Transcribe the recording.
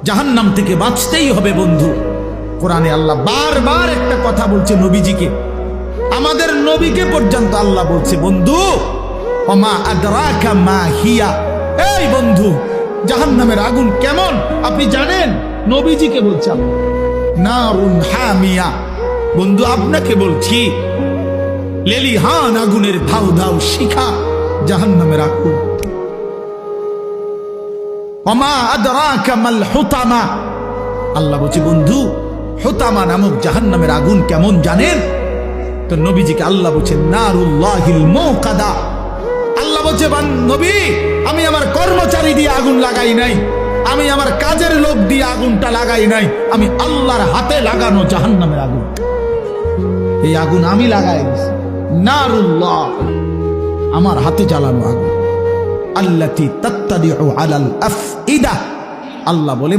জাহান্নাম থেকে বাঁচতেই হবে বন্ধু। কোরআনে আল্লাহ বারবার একটা কথা বলছে নবীজিকে, আমাদের নবীকে পর্যন্ত আল্লাহ বলছে বন্ধু ওমা আদরাকা মা হিয়া, এই বন্ধু জাহান্নামের আগুন কেমন আপনি জানেন? নবীজিকে বলছে নারুন হামিয়া, বন্ধু আপনাকে বলছি লেলিহান আগুনের ধাউ ধাউ শিখা জাহান্নামের আগুন। ওমা আদরাকা মাল হুতামা, আল্লাহ বলছে বন্ধু হুতামা নামক জাহান্নামের আগুন কেমন জানেন? তো নবীজিকে আল্লাহ বলছে নারুল্লাহিল মুকাদা, আল্লাহ বলছে নবী আমি আমার কর্মচারী দিয়ে আগুন লাগাই নাই, আমি আমার কাজের লোক দিয়ে আগুনটা লাগাই নাই, আমি আল্লাহর হাতে লাগানো জাহান্নামের আগুন, এই আগুন আমি লাগাই দিয়েছি। নারুল্লাহ আমার হাতে জ্বালানো আগুন, আল্লাতী তাত্তাদিউ আলাল আফইদা, আল্লাহ বলে